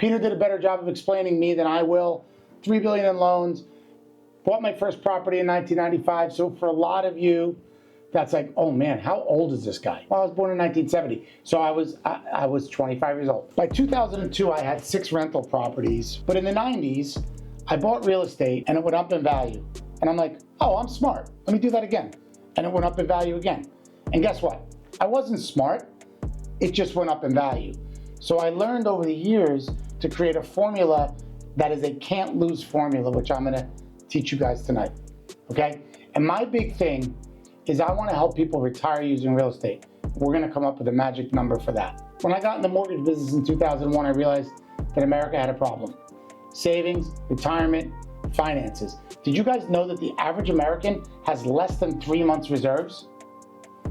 Peter did a better job of explaining me than I will. $3 billion in loans. Bought my first property in 1995. So for a lot of you, that's like, oh man, how old is this guy? Well, I was born in 1970. So I was 25 years old. By 2002, I had 6 rental properties. But in the 90s, I bought real estate and it went up in value. And I'm like, oh, I'm smart. Let me do that again. And it went up in value again. And guess what? I wasn't smart. It just went up in value. So I learned over the years to create a formula that is a can't lose formula, which I'm gonna teach you guys tonight, okay? And my big thing is I wanna help people retire using real estate. We're gonna come up with a magic number for that. When I got in the mortgage business in 2001, I realized that America had a problem. Savings, retirement, finances. Did you guys know that the average American has less than 3 months reserves?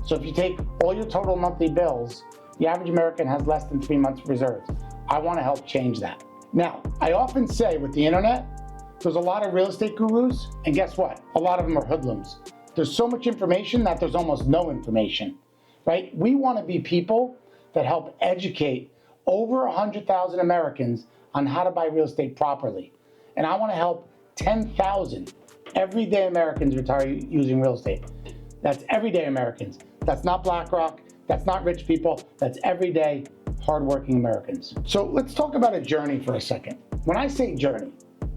So if you take all your total monthly bills, the average American has less than 3 months reserves. I wanna help change that. Now, I often say with the internet, there's a lot of real estate gurus, and guess what? A lot of them are hoodlums. There's so much information that there's almost no information, right? We want to be people that help educate over 100,000 Americans on how to buy real estate properly. And I want to help 10,000 everyday Americans retire using real estate. That's everyday Americans. That's not BlackRock. That's not rich people. That's everyday, hardworking Americans. So let's talk about a journey for a second. When I say journey,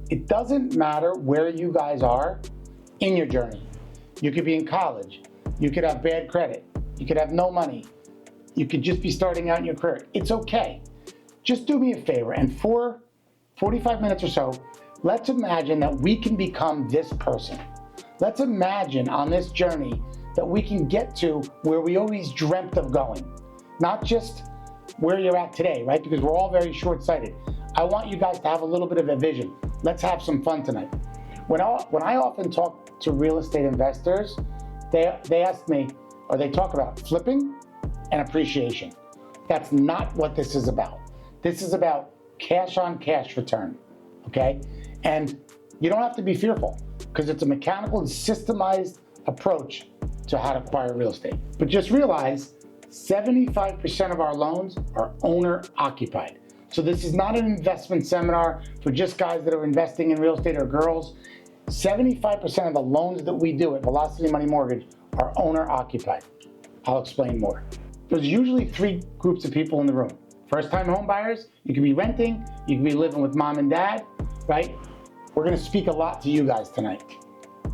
it doesn't matter where you guys are in your journey. You could be in college. You could have bad credit. You could have no money. You could just be starting out in your career. It's okay. Just do me a favor, and for 45 minutes or so, let's imagine that we can become this person. Let's imagine on this journey that we can get to where we always dreamt of going. Not just where you're at today, right? Because we're all very short-sighted. I want you guys to have a little bit of a vision. Let's have some fun tonight. When I often talk to real estate investors, they ask me, or they talk about flipping and appreciation. That's not what this is about. This is about cash on cash return, okay? And you don't have to be fearful because it's a mechanical and systemized approach to how to acquire real estate. But just realize 75% of our loans are owner occupied. So this is not an investment seminar for just guys that are investing in real estate or girls. 75% of the loans that we do at Velocity Money Mortgage are owner occupied. I'll explain more. There's usually 3 groups of people in the room. First-time home buyers, you could be renting, you could be living with mom and dad, right? We're gonna speak a lot to you guys tonight.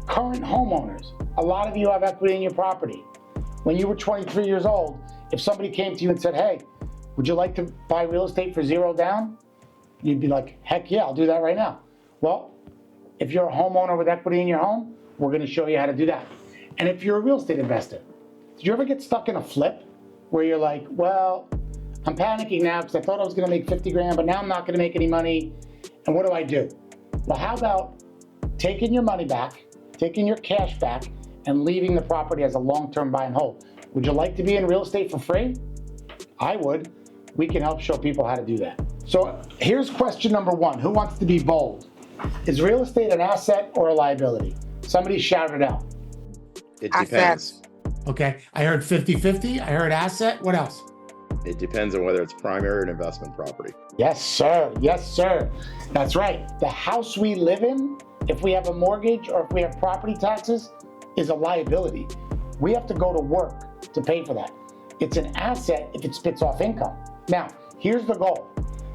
Current homeowners, a lot of you have equity in your property. When you were 23 years old, if somebody came to you and said, hey, would you like to buy real estate for 0 down? You'd be like, heck yeah, I'll do that right now. Well, if you're a homeowner with equity in your home, we're gonna show you how to do that. And if you're a real estate investor, did you ever get stuck in a flip where you're like, well, I'm panicking now because I thought I was gonna make 50 grand, but now I'm not gonna make any money, and what do I do? Well, how about taking your money back, taking your cash back, and leaving the property as a long-term buy and hold? Would you like to be in real estate for free? I would. We can help show people how to do that. So here's question number 1. Who wants to be bold? Is real estate an asset or a liability? Somebody shout it out. It depends. Okay, I heard 50-50, I heard asset, what else? It depends on whether it's primary or an investment property. Yes, sir, yes, sir. That's right. The house we live in, if we have a mortgage or if we have property taxes, is a liability. We have to go to work to pay for that. It's an asset if it spits off income. Now, here's the goal.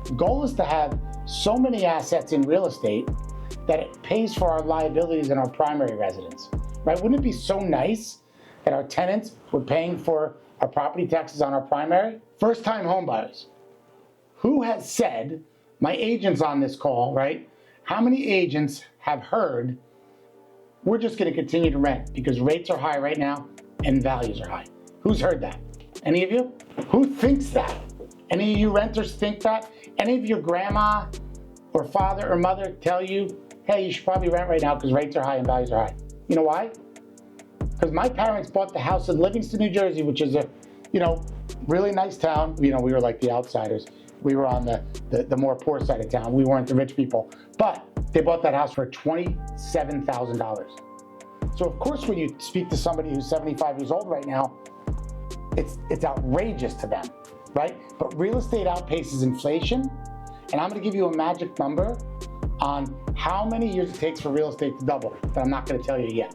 The goal is to have so many assets in real estate that it pays for our liabilities in our primary residence, right? Wouldn't it be so nice that our tenants were paying for our property taxes on our primary? First-time home buyers. Who has said, my agents on this call, right? How many agents have heard, we're just gonna continue to rent because rates are high right now and values are high? Who's heard that? Any of you? Who thinks that? Any of you renters think that? Any of your grandma or father or mother tell you, hey, you should probably rent right now because rates are high and values are high? You know why? Because my parents bought the house in Livingston, New Jersey, which is a, really nice town. We were like the outsiders. We were on the more poor side of town. We weren't the rich people. But they bought that house for $27,000. So of course, when you speak to somebody who's 75 years old right now, it's outrageous to them, right? But real estate outpaces inflation, And I'm gonna give you a magic number on how many years it takes for real estate to double, but I'm not gonna tell you yet.